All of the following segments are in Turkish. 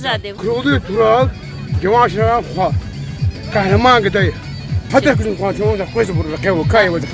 Şehzade. Kırıldı Tural, Cemaşlara kahraman gideyim. Hadi kızım konuşalım da koysa burada kayboldu kayboldu.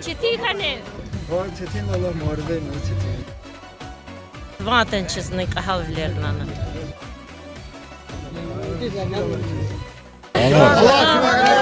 Çeti hani. Var çetin Allah muharebeyim çetin. Vaten çizini kahvelerine. Allah